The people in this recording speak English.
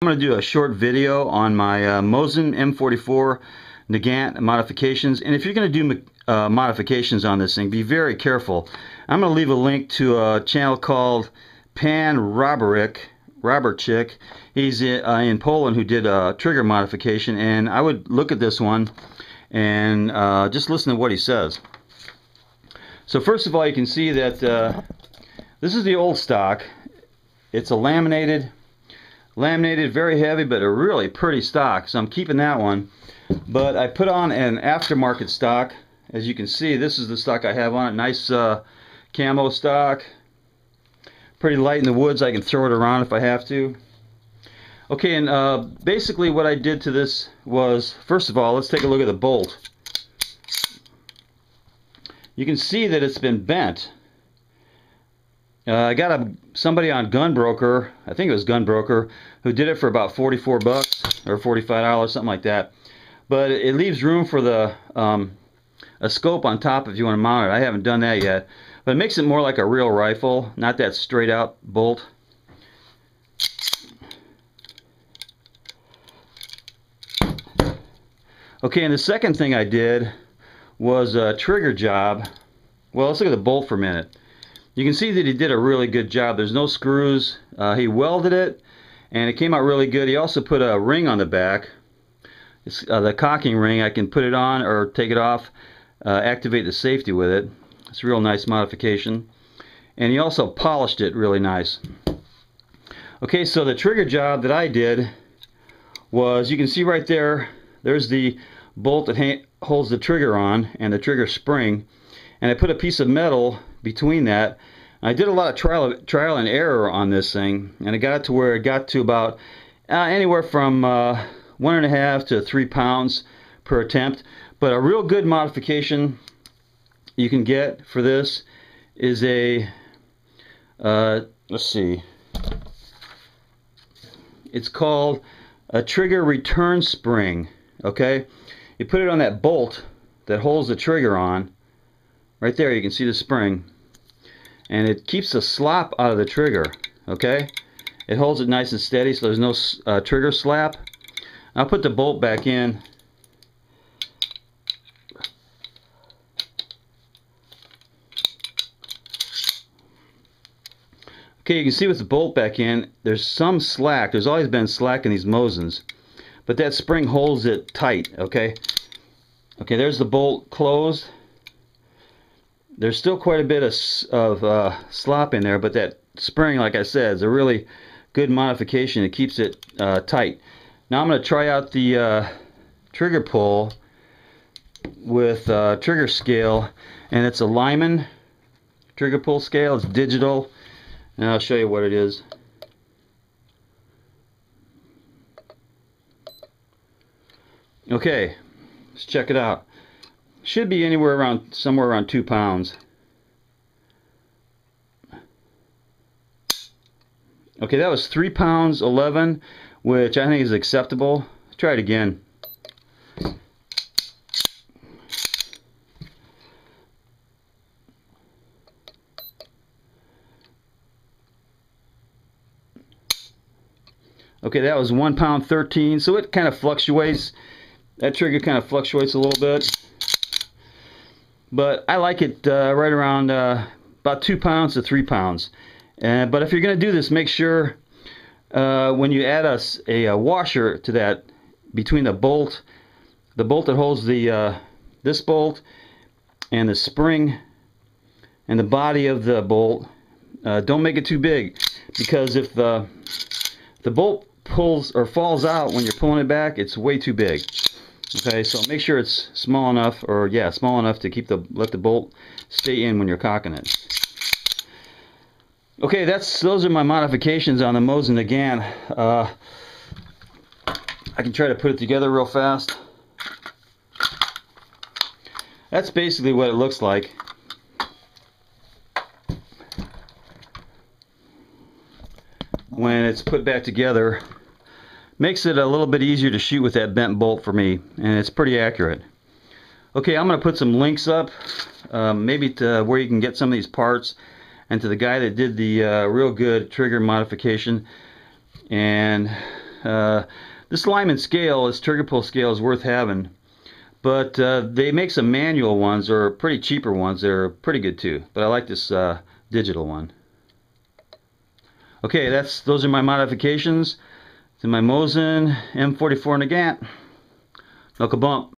I'm going to do a short video on my Mosin M44 Nagant modifications, and if you're going to do modifications on this thing, be very careful. I'm going to leave a link to a channel called Pan Roberczyk. He's in Poland, who did a trigger modification, and I would look at this one and just listen to what he says. So first of all, you can see that this is the old stock. It's a laminated, very heavy, but a really pretty stock, so I'm keeping that one. But I put on an aftermarket stock. As you can see, this is the stock I have on it. Nice camo stock, pretty light in the woods. I can throw it around if I have to. Okay, and basically what I did to this was, first of all, let's take a look at the bolt. You can see that it's been bent. I got somebody on Gunbroker, I think it was Gunbroker, who did it for about 44 bucks or $45, something like that. But it leaves room for the a scope on top if you want to mount it. I haven't done that yet, but it makes it more like a real rifle, not that straight out bolt. Okay, and the second thing I did was a trigger job. Well, let's look at the bolt for a minute. You can see that he did a really good job. There's no screws. He welded it, and it came out really good. He also put a ring on the back. It's the cocking ring. I can put it on or take it off, activate the safety with it. It's a real nice modification. And he also polished it really nice. Okay, so the trigger job that I did was, you can see right there, there's the bolt that holds the trigger on and the trigger spring. And I put a piece of metal between that. I did a lot of trial and error on this thing, and I got it to where it got to about anywhere from 1.5 to 3 pounds per attempt. But a real good modification you can get for this is a let's see, it's called a trigger return spring. Okay, you put it on that bolt that holds the trigger on. Right there you can see the spring, and it keeps the slop out of the trigger. Okay, it holds it nice and steady, so there's no trigger slap. I'll put the bolt back in. Okay, you can see with the bolt back in, there's some slack. There's always been slack in these Mosins, but that spring holds it tight. Okay, there's the bolt closed. There's still quite a bit of slop in there, but that spring, like I said, is a really good modification. It keeps it tight. Now I'm going to try out the trigger pull with trigger scale, and it's a Lyman trigger pull scale. It's digital, and I'll show you what it is. Okay, let's check it out. Should be somewhere around 2 pounds. Okay, that was 3 pounds 11, which I think is acceptable. Let's try it again. Okay, that was 1 pound 13, so it kind of fluctuates. That trigger kind of fluctuates a little bit. But I like it right around about 2 pounds to 3 pounds. But if you're going to do this, make sure when you add a washer to that, between the bolt that holds this bolt and the spring and the body of the bolt, don't make it too big, because if the bolt pulls or falls out when you're pulling it back, it's way too big. Okay, so make sure it's small enough, or yeah, small enough to let the bolt stay in when you're cocking it. Okay, those are my modifications on the Mosin Nagant. I can try to put it together real fast. That's basically what it looks like. When it's put back together, makes it a little bit easier to shoot with that bent bolt for me, and it's pretty accurate. Okay, I'm going to put some links up, maybe to where you can get some of these parts, and to the guy that did the real good trigger modification. And This Lyman scale, this trigger pull scale, is worth having. But they make some manual ones, or pretty cheaper ones. They're pretty good too. But I like this digital one. Okay, those are my modifications to my Mosin M44 Nagant. Knuckle bump.